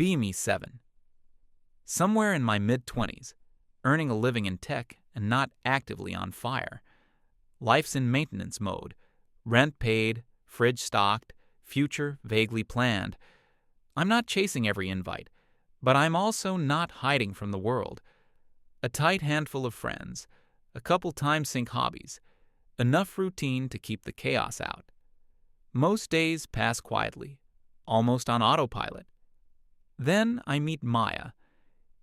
Be Me 7. Somewhere in my mid-20s, earning a living in tech and not actively on fire. Life's in maintenance mode. Rent paid, fridge stocked, future vaguely planned. I'm not chasing every invite, but I'm also not hiding from the world. A tight handful of friends, a couple time-sink hobbies, enough routine to keep the chaos out. Most days pass quietly, almost on autopilot. Then I meet Maya.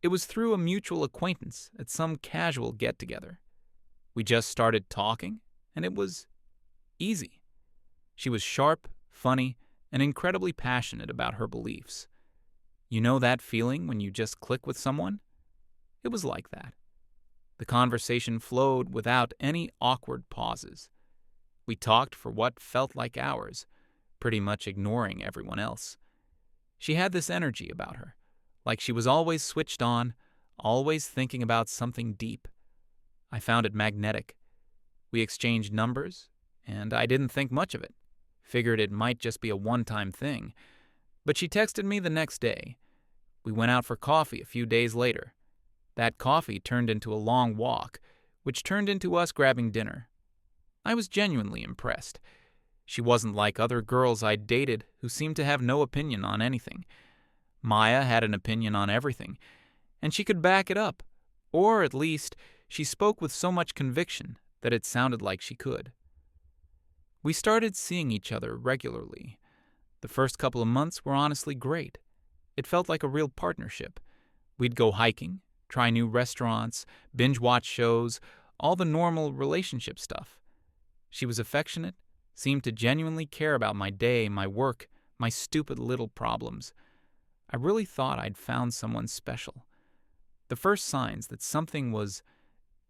It was through a mutual acquaintance at some casual get-together. We just started talking, and it was easy. She was sharp, funny, and incredibly passionate about her beliefs. You know that feeling when you just click with someone? It was like that. The conversation flowed without any awkward pauses. We talked for what felt like hours, pretty much ignoring everyone else. She had this energy about her, like she was always switched on, always thinking about something deep. I found it magnetic. We exchanged numbers, and I didn't think much of it. Figured it might just be a one-time thing. But she texted me the next day. We went out for coffee a few days later. That coffee turned into a long walk, which turned into us grabbing dinner. I was genuinely impressed. She wasn't like other girls I'd dated who seemed to have no opinion on anything. Maya had an opinion on everything, and she could back it up, or at least she spoke with so much conviction that it sounded like she could. We started seeing each other regularly. The first couple of months were honestly great. It felt like a real partnership. We'd go hiking, try new restaurants, binge-watch shows, all the normal relationship stuff. She was affectionate, seemed to genuinely care about my day, my work, my stupid little problems. I really thought I'd found someone special. The first signs that something was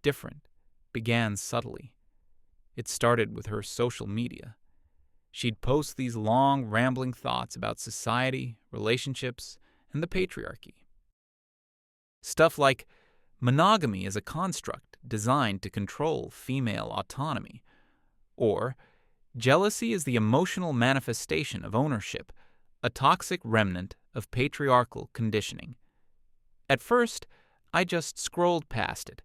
different began subtly. It started with her social media. She'd post these long, rambling thoughts about society, relationships, and the patriarchy. Stuff like, monogamy is a construct designed to control female autonomy, or jealousy is the emotional manifestation of ownership, a toxic remnant of patriarchal conditioning. At first, I just scrolled past it,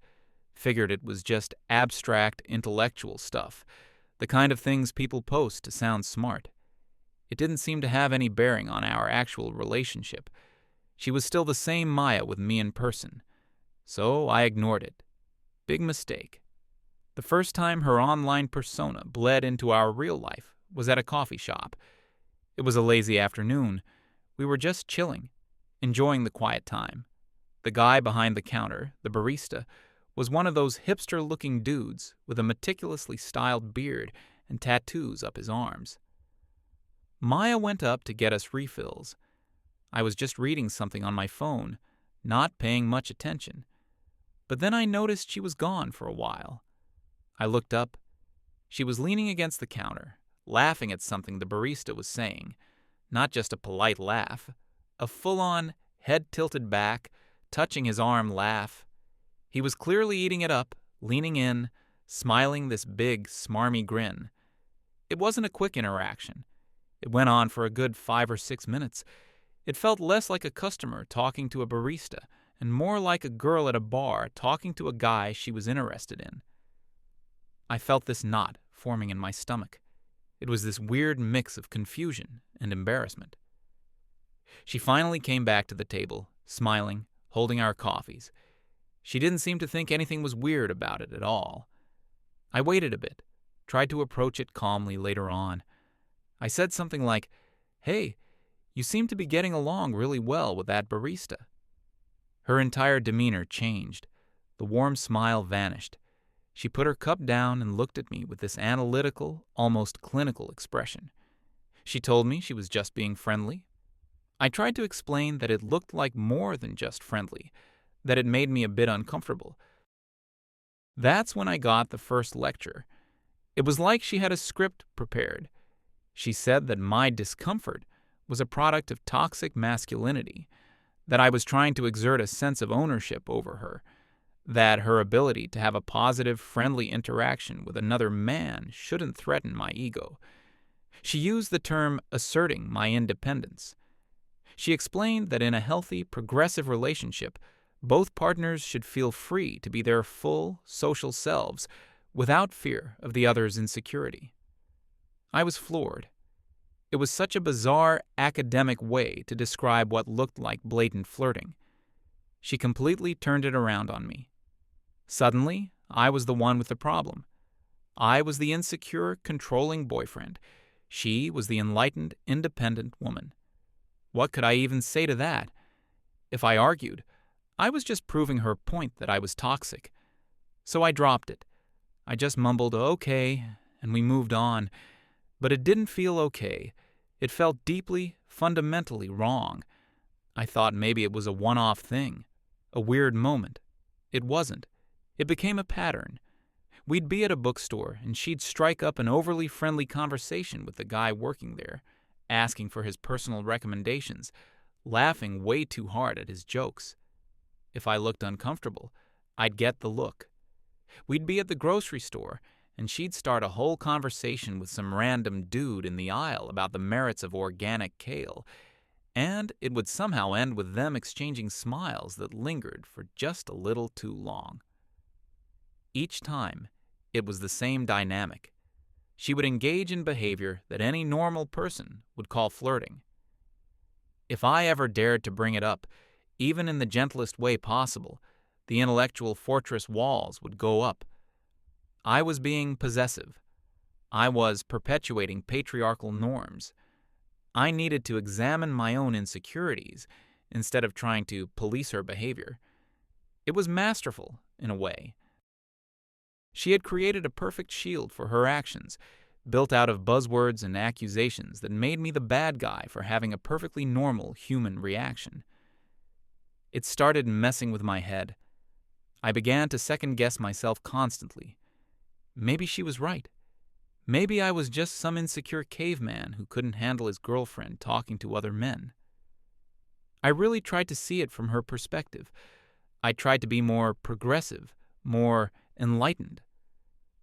figured it was just abstract intellectual stuff, the kind of things people post to sound smart. It didn't seem to have any bearing on our actual relationship. She was still the same Maya with me in person, so I ignored it. Big mistake. The first time her online persona bled into our real life was at a coffee shop. It was a lazy afternoon. We were just chilling, enjoying the quiet time. The guy behind the counter, the barista, was one of those hipster-looking dudes with a meticulously styled beard and tattoos up his arms. Maya went up to get us refills. I was just reading something on my phone, not paying much attention. But then I noticed she was gone for a while. I looked up. She was leaning against the counter, laughing at something the barista was saying. Not just a polite laugh, a full-on, head-tilted back, touching his arm laugh. He was clearly eating it up, leaning in, smiling this big, smarmy grin. It wasn't a quick interaction. It went on for a good 5 or 6 minutes. It felt less like a customer talking to a barista and more like a girl at a bar talking to a guy she was interested in. I felt this knot forming in my stomach. It was this weird mix of confusion and embarrassment. She finally came back to the table, smiling, holding our coffees. She didn't seem to think anything was weird about it at all. I waited a bit, tried to approach it calmly later on. I said something like, "Hey, you seem to be getting along really well with that barista." Her entire demeanor changed. The warm smile vanished. She put her cup down and looked at me with this analytical, almost clinical expression. She told me she was just being friendly. I tried to explain that it looked like more than just friendly, that it made me a bit uncomfortable. That's when I got the first lecture. It was like she had a script prepared. She said that my discomfort was a product of toxic masculinity, that I was trying to exert a sense of ownership over her, that her ability to have a positive, friendly interaction with another man shouldn't threaten my ego. She used the term asserting my independence. She explained that in a healthy, progressive relationship, both partners should feel free to be their full social selves without fear of the other's insecurity. I was floored. It was such a bizarre academic way to describe what looked like blatant flirting. She completely turned it around on me. Suddenly, I was the one with the problem. I was the insecure, controlling boyfriend. She was the enlightened, independent woman. What could I even say to that? If I argued, I was just proving her point that I was toxic. So I dropped it. I just mumbled, okay, and we moved on. But it didn't feel okay. It felt deeply, fundamentally wrong. I thought maybe it was a one-off thing, a weird moment. It wasn't. It became a pattern. We'd be at a bookstore, and she'd strike up an overly friendly conversation with the guy working there, asking for his personal recommendations, laughing way too hard at his jokes. If I looked uncomfortable, I'd get the look. We'd be at the grocery store, and she'd start a whole conversation with some random dude in the aisle about the merits of organic kale, and it would somehow end with them exchanging smiles that lingered for just a little too long. Each time, it was the same dynamic. She would engage in behavior that any normal person would call flirting. If I ever dared to bring it up, even in the gentlest way possible, the intellectual fortress walls would go up. I was being possessive. I was perpetuating patriarchal norms. I needed to examine my own insecurities instead of trying to police her behavior. It was masterful, in a way. She had created a perfect shield for her actions, built out of buzzwords and accusations that made me the bad guy for having a perfectly normal human reaction. It started messing with my head. I began to second-guess myself constantly. Maybe she was right. Maybe I was just some insecure caveman who couldn't handle his girlfriend talking to other men. I really tried to see it from her perspective. I tried to be more progressive, more enlightened.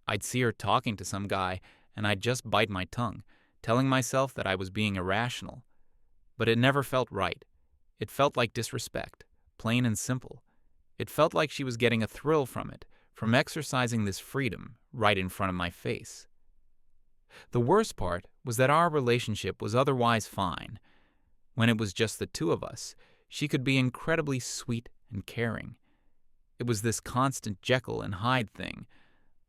I'd see her talking to some guy, and I'd just bite my tongue, telling myself that I was being irrational. But it never felt right. It felt like disrespect, plain and simple. It felt like she was getting a thrill from it, from exercising this freedom right in front of my face. The worst part was that our relationship was otherwise fine. When it was just the two of us, she could be incredibly sweet and caring. It was this constant Jekyll and Hyde thing,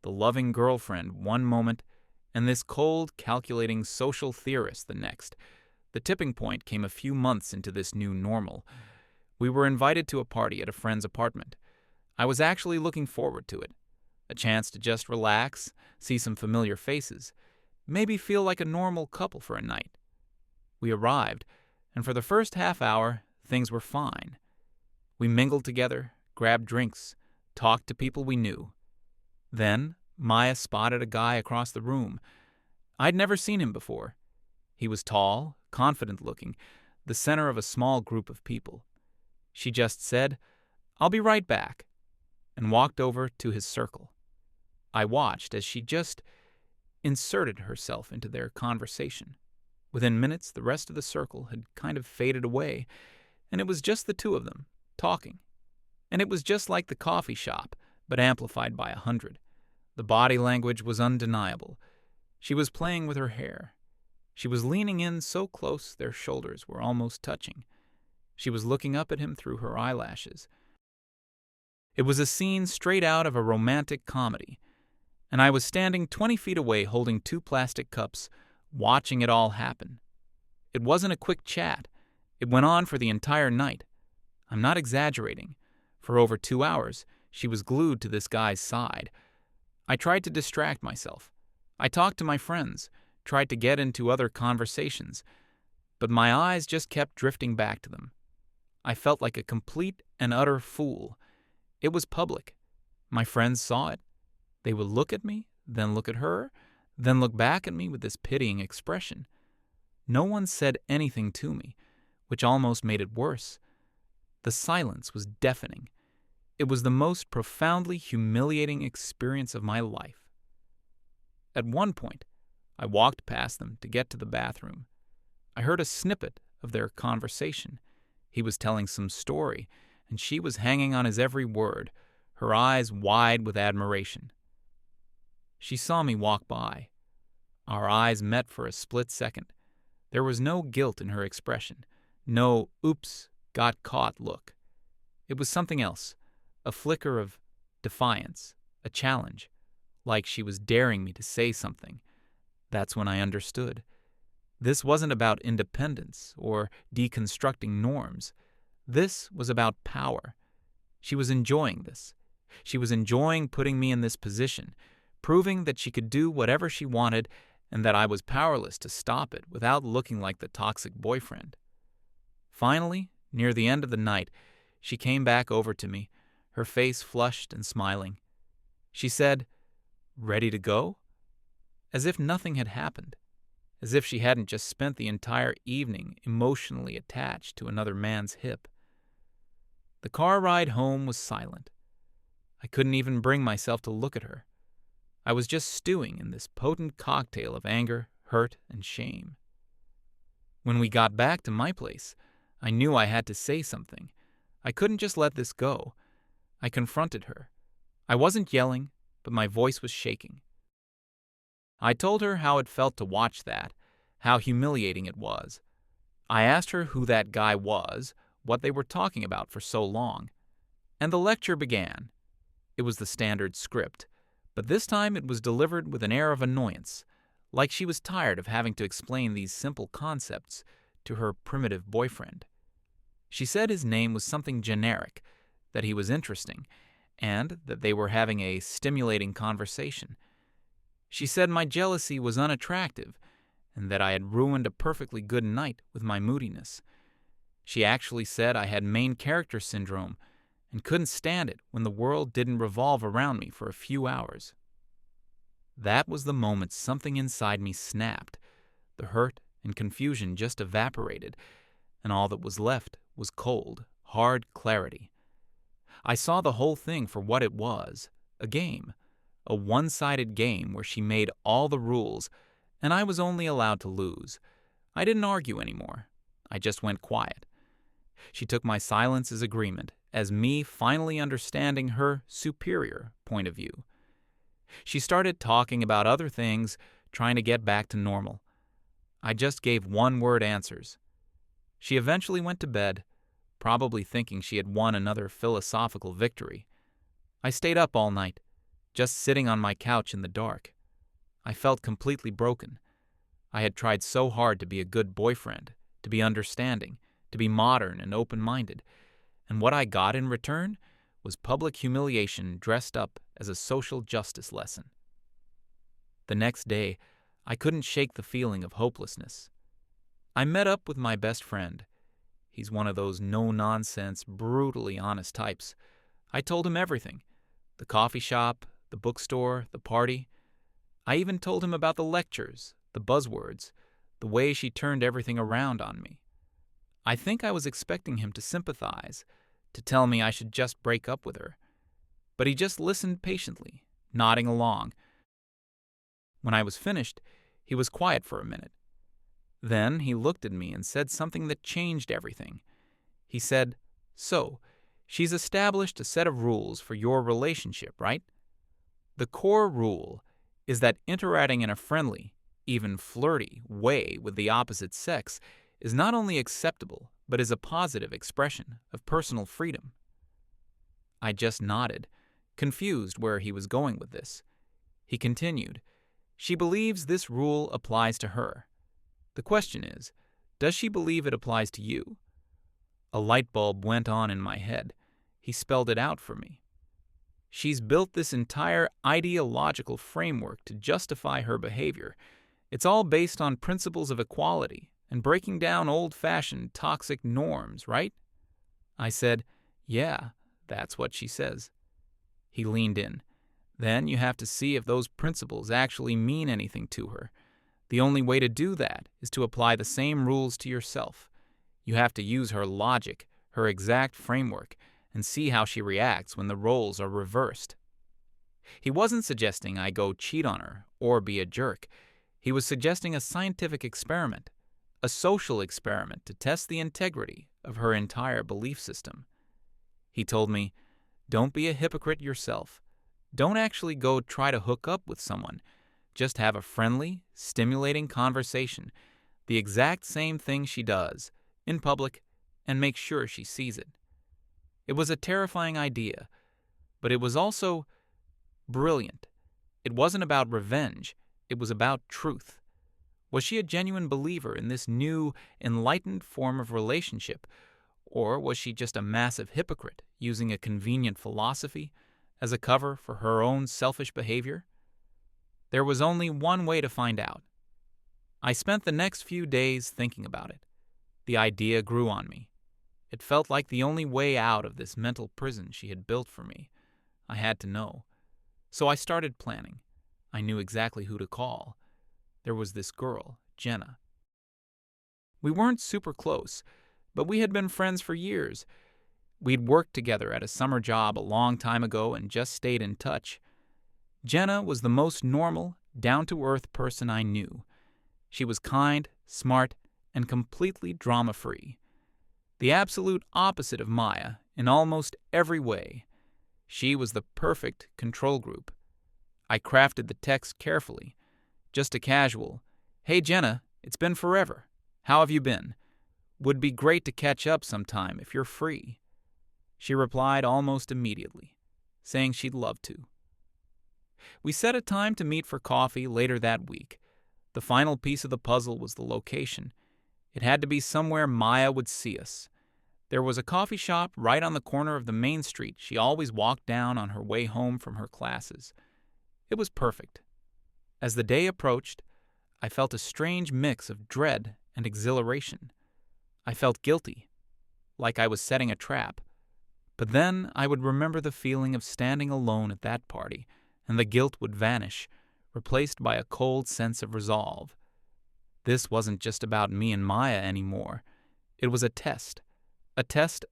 the loving girlfriend one moment, and this cold, calculating social theorist the next. The tipping point came a few months into this new normal. We were invited to a party at a friend's apartment. I was actually looking forward to it. A chance to just relax, see some familiar faces, maybe feel like a normal couple for a night. We arrived, and for the first half hour, things were fine. We mingled together, grabbed drinks, talked to people we knew. Then, Maya spotted a guy across the room. I'd never seen him before. He was tall, confident-looking, the center of a small group of people. She just said, "I'll be right back," and walked over to his circle. I watched as she just inserted herself into their conversation. Within minutes, the rest of the circle had kind of faded away, and it was just the two of them, talking. And it was just like the coffee shop, but amplified by 100. The body language was undeniable. She was playing with her hair. She was leaning in so close their shoulders were almost touching. She was looking up at him through her eyelashes. It was a scene straight out of a romantic comedy, and I was standing 20 feet away holding 2 plastic cups, watching it all happen. It wasn't a quick chat. It went on for the entire night. I'm not exaggerating. For over 2 hours, she was glued to this guy's side. I tried to distract myself. I talked to my friends, tried to get into other conversations, but my eyes just kept drifting back to them. I felt like a complete and utter fool. It was public. My friends saw it. They would look at me, then look at her, then look back at me with this pitying expression. No one said anything to me, which almost made it worse. The silence was deafening. It was the most profoundly humiliating experience of my life. At one point, I walked past them to get to the bathroom. I heard a snippet of their conversation. He was telling some story, and she was hanging on his every word, her eyes wide with admiration. She saw me walk by. Our eyes met for a split second. There was no guilt in her expression, no oops, got caught look. It was something else, a flicker of defiance, a challenge, like she was daring me to say something. That's when I understood. This wasn't about independence or deconstructing norms. This was about power. She was enjoying this. She was enjoying putting me in this position, proving that she could do whatever she wanted and that I was powerless to stop it without looking like the toxic boyfriend. Finally, near the end of the night, she came back over to me, her face flushed and smiling. She said, "Ready to go?" As if nothing had happened, as if she hadn't just spent the entire evening emotionally attached to another man's hip. The car ride home was silent. I couldn't even bring myself to look at her. I was just stewing in this potent cocktail of anger, hurt, and shame. When we got back to my place, I knew I had to say something. I couldn't just let this go. I confronted her. I wasn't yelling, but my voice was shaking. I told her how it felt to watch that, how humiliating it was. I asked her who that guy was, what they were talking about for so long. And the lecture began. It was the standard script, but this time it was delivered with an air of annoyance, like she was tired of having to explain these simple concepts to her primitive boyfriend. She said his name was something generic, that he was interesting, and that they were having a stimulating conversation. She said my jealousy was unattractive, and that I had ruined a perfectly good night with my moodiness. She actually said I had main character syndrome and couldn't stand it when the world didn't revolve around me for a few hours. That was the moment something inside me snapped. The hurt and confusion just evaporated, and all that was left was cold, hard clarity. I saw the whole thing for what it was, a game, a one-sided game where she made all the rules, and I was only allowed to lose. I didn't argue anymore. I just went quiet. She took my silence as agreement, as me finally understanding her superior point of view. She started talking about other things, trying to get back to normal. I just gave one-word answers. She eventually went to bed, probably thinking she had won another philosophical victory. I stayed up all night, just sitting on my couch in the dark. I felt completely broken. I had tried so hard to be a good boyfriend, to be understanding, to be modern and open-minded, and what I got in return was public humiliation dressed up as a social justice lesson. The next day, I couldn't shake the feeling of hopelessness. I met up with my best friend. He's one of those no-nonsense, brutally honest types. I told him everything: the coffee shop, the bookstore, the party. I even told him about the lectures, the buzzwords, the way she turned everything around on me. I think I was expecting him to sympathize, to tell me I should just break up with her. But he just listened patiently, nodding along. When I was finished, he was quiet for a minute. Then he looked at me and said something that changed everything. He said, "So, she's established a set of rules for your relationship, right? The core rule is that interacting in a friendly, even flirty, way with the opposite sex is not only acceptable, but is a positive expression of personal freedom." I just nodded, confused where he was going with this. He continued, "She believes this rule applies to her. The question is, does she believe it applies to you?" A light bulb went on in my head. He spelled it out for me. She's built this entire ideological framework to justify her behavior. It's all based on principles of equality and breaking down old-fashioned toxic norms, right? I said, "Yeah, that's what she says." He leaned in. "Then you have to see if those principles actually mean anything to her. The only way to do that is to apply the same rules to yourself. You have to use her logic, her exact framework, and see how she reacts when the roles are reversed." He wasn't suggesting I go cheat on her or be a jerk. He was suggesting a scientific experiment. a social experiment to test the integrity of her entire belief system. He told me, "Don't be a hypocrite yourself. Don't actually go try to hook up with someone. Just have a friendly, stimulating conversation, the exact same thing she does, in public, and make sure she sees it." It was a terrifying idea, but it was also brilliant. It wasn't about revenge, it was about truth. Was she a genuine believer in this new, enlightened form of relationship, or was she just a massive hypocrite using a convenient philosophy as a cover for her own selfish behavior? There was only one way to find out. I spent the next few days thinking about it. The idea grew on me. It felt like the only way out of this mental prison she had built for me. I had to know. So I started planning. I knew exactly who to call. There was this girl, Jenna. We weren't super close, but we had been friends for years. We'd worked together at a summer job a long time ago and just stayed in touch. Jenna was the most normal, down-to-earth person I knew. She was kind, smart, and completely drama-free. The absolute opposite of Maya in almost every way. She was the perfect control group. I crafted the text carefully. Just a casual, "Hey Jenna, it's been forever. How have you been? Would be great to catch up sometime if you're free." She replied almost immediately, saying she'd love to. We set a time to meet for coffee later that week. The final piece of the puzzle was the location. It had to be somewhere Maya would see us. There was a coffee shop right on the corner of the main street she always walked down on her way home from her classes. It was perfect. As the day approached, I felt a strange mix of dread and exhilaration. I felt guilty, like I was setting a trap. But then I would remember the feeling of standing alone at that party, and the guilt would vanish, replaced by a cold sense of resolve. This wasn't just about me and Maya anymore. It was a test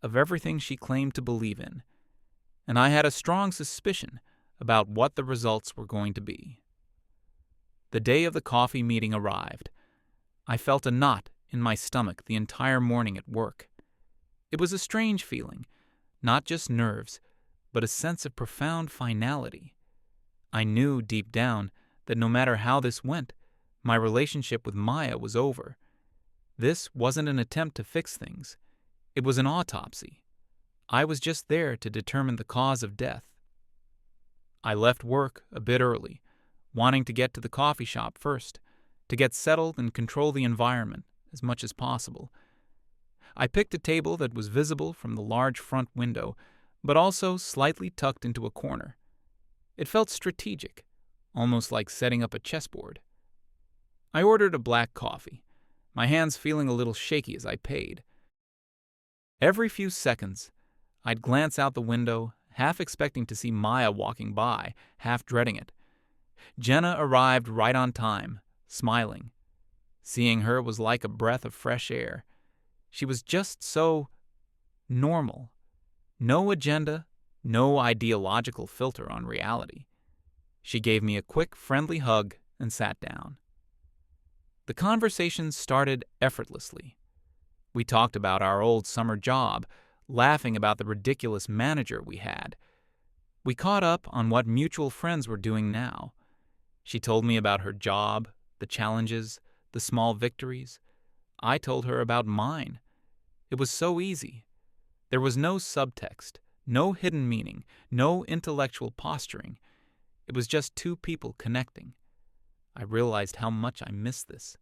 of everything she claimed to believe in. And I had a strong suspicion about what the results were going to be. The day of the coffee meeting arrived. I felt a knot in my stomach the entire morning at work. It was a strange feeling, not just nerves, but a sense of profound finality. I knew deep down that no matter how this went, my relationship with Maya was over. This wasn't an attempt to fix things. It was an autopsy. I was just there to determine the cause of death. I left work a bit early, wanting to get to the coffee shop first, to get settled and control the environment as much as possible. I picked a table that was visible from the large front window, but also slightly tucked into a corner. It felt strategic, almost like setting up a chessboard. I ordered a black coffee, my hands feeling a little shaky as I paid. Every few seconds, I'd glance out the window, half expecting to see Maya walking by, half dreading it. Jenna arrived right on time, smiling. Seeing her was like a breath of fresh air. She was just so normal. No agenda, no ideological filter on reality. She gave me a quick, friendly hug and sat down. The conversation started effortlessly. We talked about our old summer job, laughing about the ridiculous manager we had. We caught up on what mutual friends were doing now. She told me about her job, the challenges, the small victories. I told her about mine. It was so easy. There was no subtext, no hidden meaning, no intellectual posturing. It was just two people connecting. I realized how much I missed this,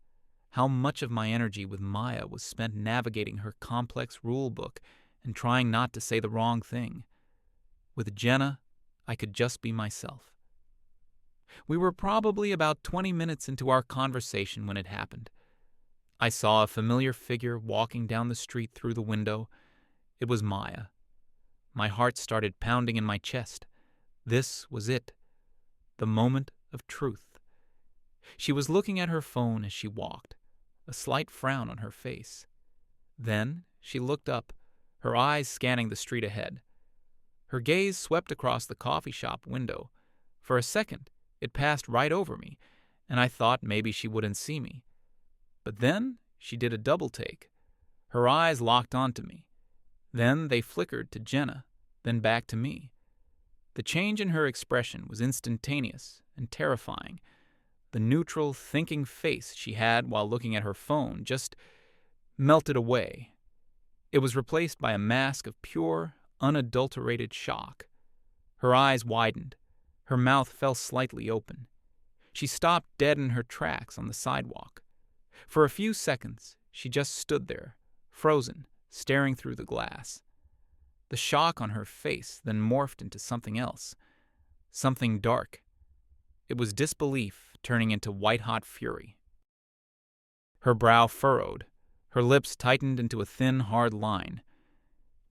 how much of my energy with Maya was spent navigating her complex rule book and trying not to say the wrong thing. With Jenna, I could just be myself. We were probably about 20 minutes into our conversation when it happened. I saw a familiar figure walking down the street through the window. It was Maya. My heart started pounding in my chest. This was it, the moment of truth. She was looking at her phone as she walked, a slight frown on her face. Then she looked up, her eyes scanning the street ahead. Her gaze swept across the coffee shop window. For a second, it passed right over me, and I thought maybe she wouldn't see me. But then She did a double take. Her eyes locked onto me. Then they flickered to Jenna, then back to me. The change in her expression was instantaneous and terrifying. The neutral, thinking face she had while looking at her phone just melted away. It was replaced by a mask of pure, unadulterated shock. Her eyes widened. Her mouth fell slightly open. She stopped dead in her tracks on the sidewalk. For a few seconds, she just stood there, frozen, staring through the glass. The shock on her face then morphed into something else, something dark. It was disbelief turning into white-hot fury. Her brow furrowed. Her lips tightened into a thin, hard line.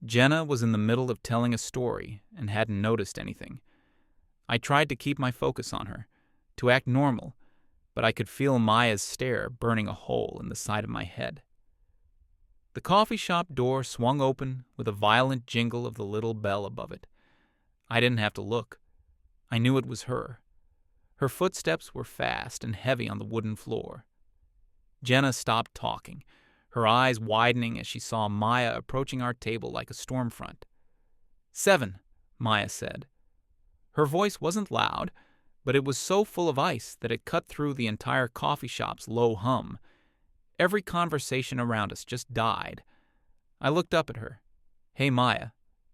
Jenna was in the middle of telling a story and hadn't noticed anything. I tried to keep my focus on her, to act normal, but I could feel Maya's stare burning a hole in the side of my head. The coffee shop door swung open with a violent jingle of the little bell above it. I didn't have to look. I knew it was her. Her footsteps were fast and heavy on the wooden floor. Jenna stopped talking, her eyes widening as she saw Maya approaching our table like a storm front. 7, Maya said. Her voice wasn't loud, but it was so full of ice that it cut through the entire coffee shop's low hum. Every conversation around us just died. I looked up at her. Hey, Maya,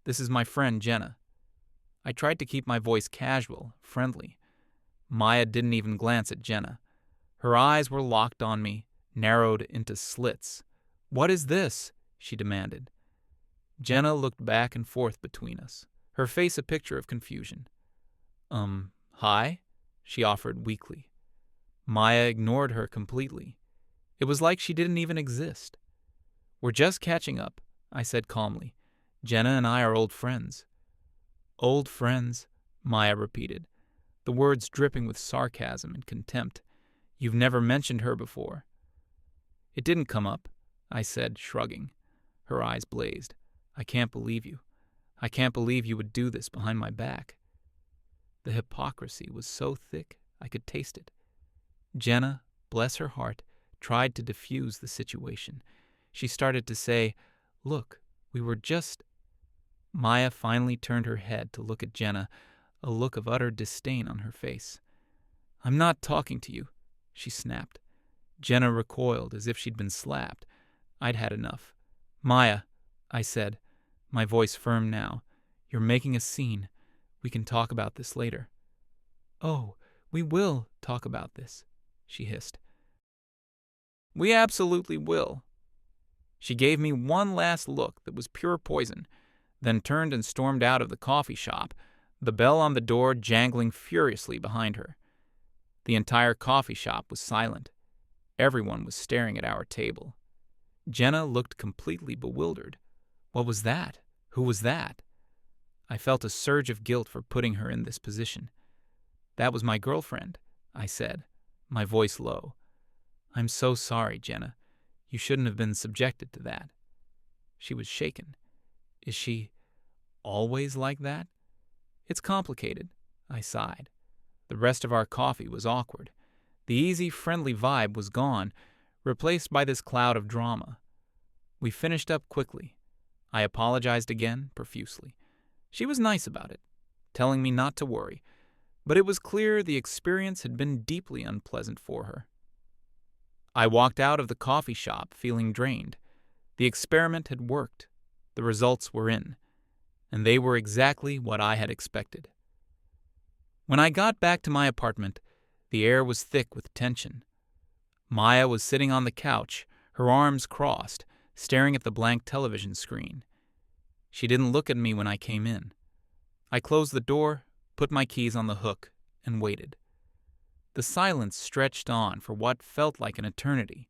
this is my friend Jenna. I tried to keep my voice casual, friendly. Maya didn't even glance at Jenna. Her eyes were locked on me, narrowed into slits. What is this? She demanded. Jenna looked back and forth between us, her face a picture of confusion. Hi? She offered weakly. Maya ignored her completely. It was like she didn't even exist. We're just catching up, I said calmly. Jenna and I are old friends. Old friends, Maya repeated, the words dripping with sarcasm and contempt. You've never mentioned her before. It didn't come up, I said, shrugging. Her eyes blazed. I can't believe you. I can't believe you would do this behind my back. The hypocrisy was so thick I could taste it. Jenna, bless her heart, tried to diffuse the situation. She started to say, Look, we were just... Maya finally turned her head to look at Jenna, a look of utter disdain on her face. I'm not talking to you, she snapped. Jenna recoiled as if she'd been slapped. I'd had enough. Maya, I said, my voice firm now, you're making a scene. We can talk about this later. Oh, we will talk about this, she hissed. We absolutely will. She gave me one last look that was pure poison, then turned and stormed out of the coffee shop, the bell on the door jangling furiously behind her. The entire coffee shop was silent. Everyone was staring at our table. Jenna looked completely bewildered. What was that? Who was that? I felt a surge of guilt for putting her in this position. That was my girlfriend, I said, my voice low. I'm so sorry, Jenna. You shouldn't have been subjected to that. She was shaken. Is she always like that? It's complicated, I sighed. The rest of our coffee was awkward. The easy, friendly vibe was gone, replaced by this cloud of drama. We finished up quickly. I apologized again, profusely. She was nice about it, telling me not to worry, but it was clear the experience had been deeply unpleasant for her. I walked out of the coffee shop feeling drained. The experiment had worked. The results were in, and they were exactly what I had expected. When I got back to my apartment, the air was thick with tension. Maya was sitting on the couch, her arms crossed, staring at the blank television screen. She didn't look at me when I came in. I closed the door, put my keys on the hook, and waited. The silence stretched on for what felt like an eternity.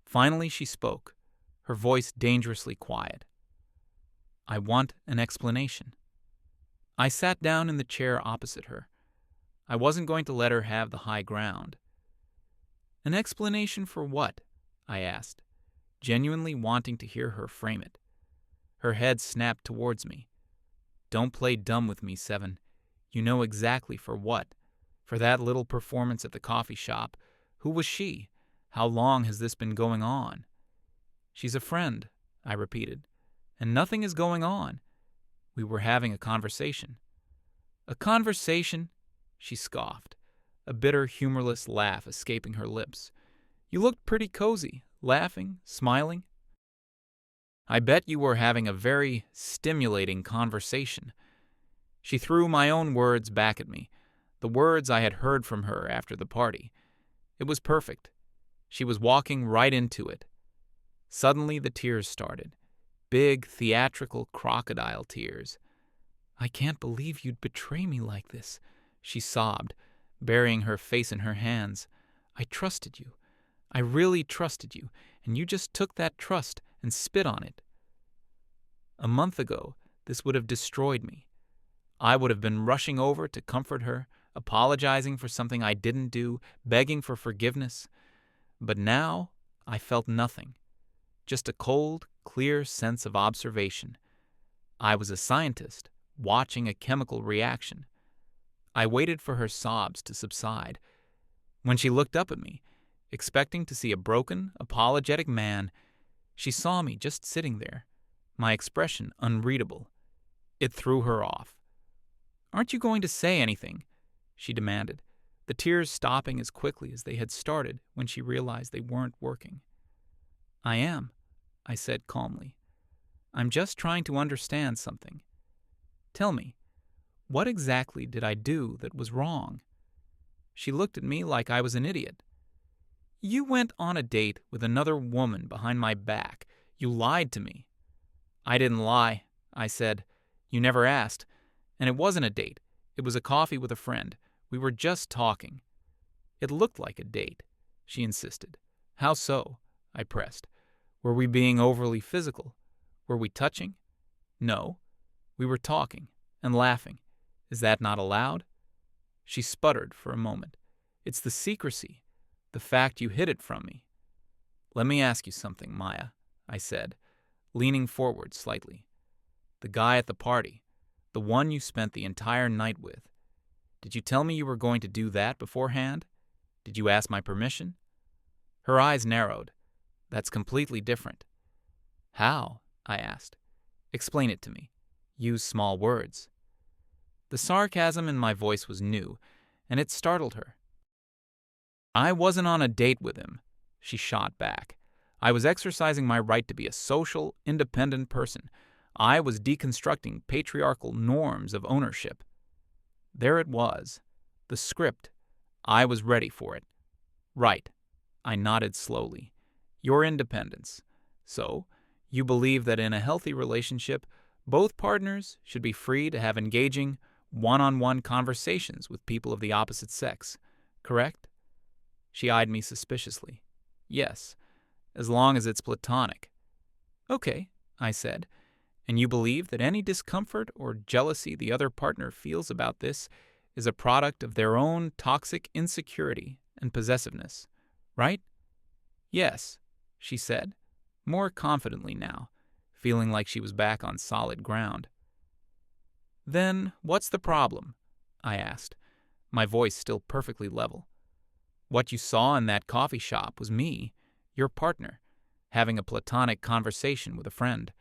Finally she spoke, her voice dangerously quiet. I want an explanation. I sat down in the chair opposite her. I wasn't going to let her have the high ground. An explanation for what? I asked, genuinely wanting to hear her frame it. Her head snapped towards me. Don't play dumb with me, 7. You know exactly for what. For that little performance at the coffee shop. Who was she? How long has this been going on?" "She's a friend," I repeated, "and nothing is going on. We were having a conversation." "A conversation?" she scoffed, a bitter, humorless laugh escaping her lips. "You looked pretty cozy, laughing, smiling." "I bet you were having a very stimulating conversation." She threw my own words back at me, the words I had heard from her after the party. It was perfect. She was walking right into it. Suddenly the tears started. Big, theatrical crocodile tears. "I can't believe you'd betray me like this," she sobbed, burying her face in her hands. "I trusted you. I really trusted you, and you just took that trust and spit on it." A month ago, this would have destroyed me. I would have been rushing over to comfort her, apologizing for something I didn't do, begging for forgiveness. But now I felt nothing, just a cold, clear sense of observation. I was a scientist, watching a chemical reaction. I waited for her sobs to subside. When she looked up at me, expecting to see a broken, apologetic man, she saw me just sitting there, my expression unreadable. It threw her off. "Aren't you going to say anything?" she demanded, the tears stopping as quickly as they had started when she realized they weren't working. "I am," I said calmly. "I'm just trying to understand something. Tell me, what exactly did I do that was wrong?" She looked at me like I was an idiot. "You went on a date with another woman behind my back. You lied to me." "I didn't lie," I said. "You never asked. And it wasn't a date. It was a coffee with a friend. We were just talking." "It looked like a date," she insisted. "How so?" I pressed. "Were we being overly physical? Were we touching?" "No. We were talking and laughing. Is that not allowed?" She sputtered for a moment. "It's the secrecy, the fact you hid it from me." "Let me ask you something, Maya," I said, leaning forward slightly. "The guy at the party, the one you spent the entire night with, did you tell me you were going to do that beforehand? Did you ask my permission?" Her eyes narrowed. "That's completely different." "How?" I asked. "Explain it to me. Use small words." The sarcasm in my voice was new, and it startled her. "I wasn't on a date with him," she shot back. "I was exercising my right to be a social, independent person. I was deconstructing patriarchal norms of ownership." There it was. The script. I was ready for it. "Right." I nodded slowly. "Your independence. So, you believe that in a healthy relationship, both partners should be free to have engaging, one-on-one conversations with people of the opposite sex, correct?" She eyed me suspiciously. "Yes, as long as it's platonic." "Okay," I said. "And you believe that any discomfort or jealousy the other partner feels about this is a product of their own toxic insecurity and possessiveness, right?" "Yes," she said, more confidently now, feeling like she was back on solid ground. "Then what's the problem?" I asked, my voice still perfectly level. "What you saw in that coffee shop was me, your partner, having a platonic conversation with a friend.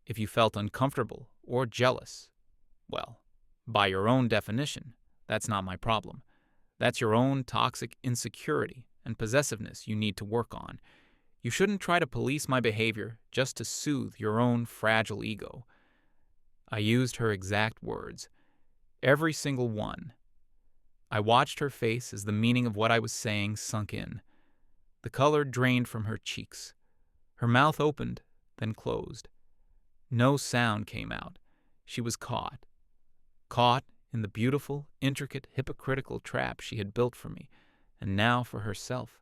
If you felt uncomfortable or jealous, well, by your own definition, that's not my problem. That's your own toxic insecurity and possessiveness you need to work on. You shouldn't try to police my behavior just to soothe your own fragile ego." I used her exact words. Every single one. I watched her face as the meaning of what I was saying sunk in. The color drained from her cheeks. Her mouth opened, then closed. No sound came out. She was caught. Caught in the beautiful, intricate, hypocritical trap she had built for me, and now for herself.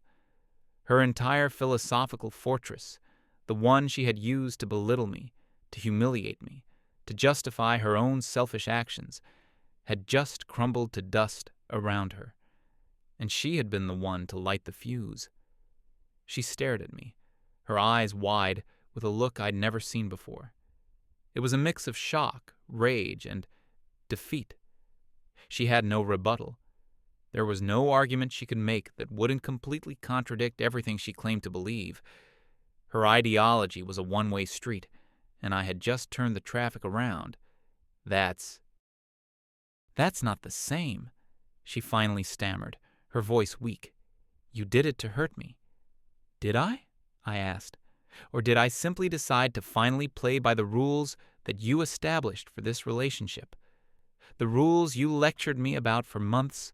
Her entire philosophical fortress, the one she had used to belittle me, to humiliate me, to justify her own selfish actions, had just crumbled to dust around her. And she had been the one to light the fuse. She stared at me, her eyes wide with a look I'd never seen before. It was a mix of shock, rage, and defeat. She had no rebuttal. There was no argument she could make that wouldn't completely contradict everything she claimed to believe. Her ideology was a one-way street, and I had just turned the traffic around. That's not the same, she finally stammered, her voice weak. You did it to hurt me. Did I asked. Or did I simply decide to finally play by the rules that you established for this relationship? The rules you lectured me about for months,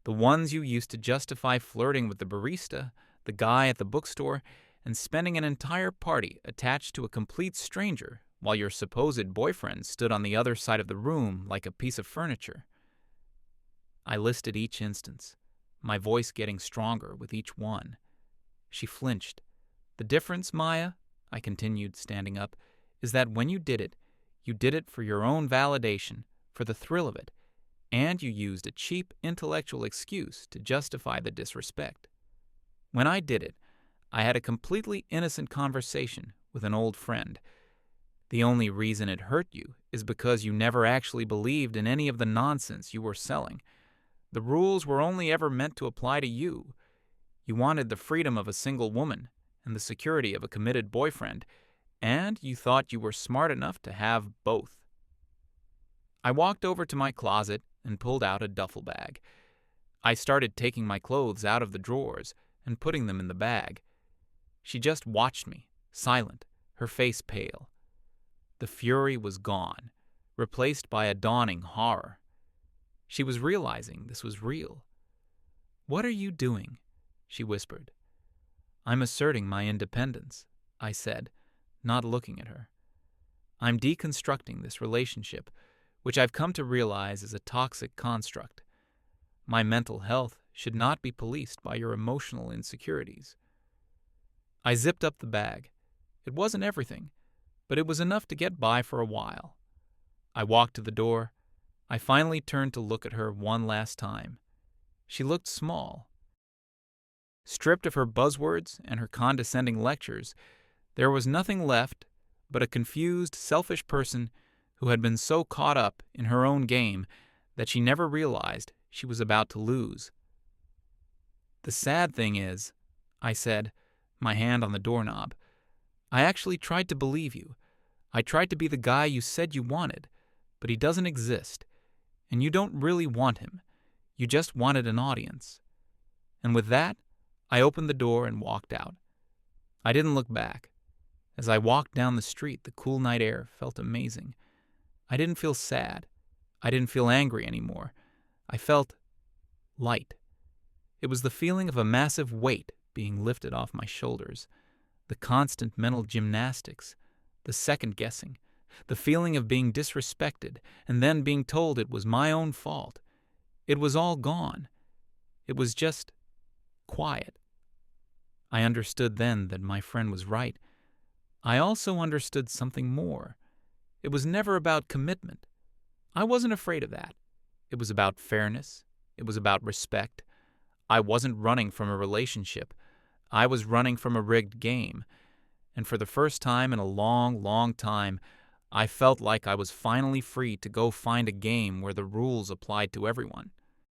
the ones you used to justify flirting with the barista, the guy at the bookstore, and spending an entire party attached to a complete stranger while your supposed boyfriend stood on the other side of the room like a piece of furniture. I listed each instance, my voice getting stronger with each one. She flinched. The difference, Maya, I continued, standing up, is that when you did it for your own validation, for the thrill of it, and you used a cheap intellectual excuse to justify the disrespect. When I did it, I had a completely innocent conversation with an old friend. The only reason it hurt you is because you never actually believed in any of the nonsense you were selling. The rules were only ever meant to apply to you. You wanted the freedom of a single woman and the security of a committed boyfriend, and you thought you were smart enough to have both. I walked over to my closet and pulled out a duffel bag. I started taking my clothes out of the drawers and putting them in the bag. She just watched me, silent, her face pale. The fury was gone, replaced by a dawning horror. She was realizing this was real. What are you doing? She whispered. I'm asserting my independence, I said, not looking at her. I'm deconstructing this relationship, which I've come to realize is a toxic construct. My mental health should not be policed by your emotional insecurities. I zipped up the bag. It wasn't everything, but it was enough to get by for a while. I walked to the door. I finally turned to look at her one last time. She looked small. Stripped of her buzzwords and her condescending lectures, there was nothing left but a confused, selfish person who had been so caught up in her own game that she never realized she was about to lose. The sad thing is, I said, my hand on the doorknob, I actually tried to believe you. I tried to be the guy you said you wanted, but he doesn't exist, and you don't really want him. You just wanted an audience. And with that, I opened the door and walked out. I didn't look back. As I walked down the street, the cool night air felt amazing. I didn't feel sad. I didn't feel angry anymore. I felt light. It was the feeling of a massive weight being lifted off my shoulders, the constant mental gymnastics, the second-guessing, the feeling of being disrespected and then being told it was my own fault. It was all gone. It was just quiet. I understood then that my friend was right. I also understood something more. It was never about commitment. I wasn't afraid of that. It was about fairness. It was about respect. I wasn't running from a relationship. I was running from a rigged game. And for the first time in a long, long time, I felt like I was finally free to go find a game where the rules applied to everyone.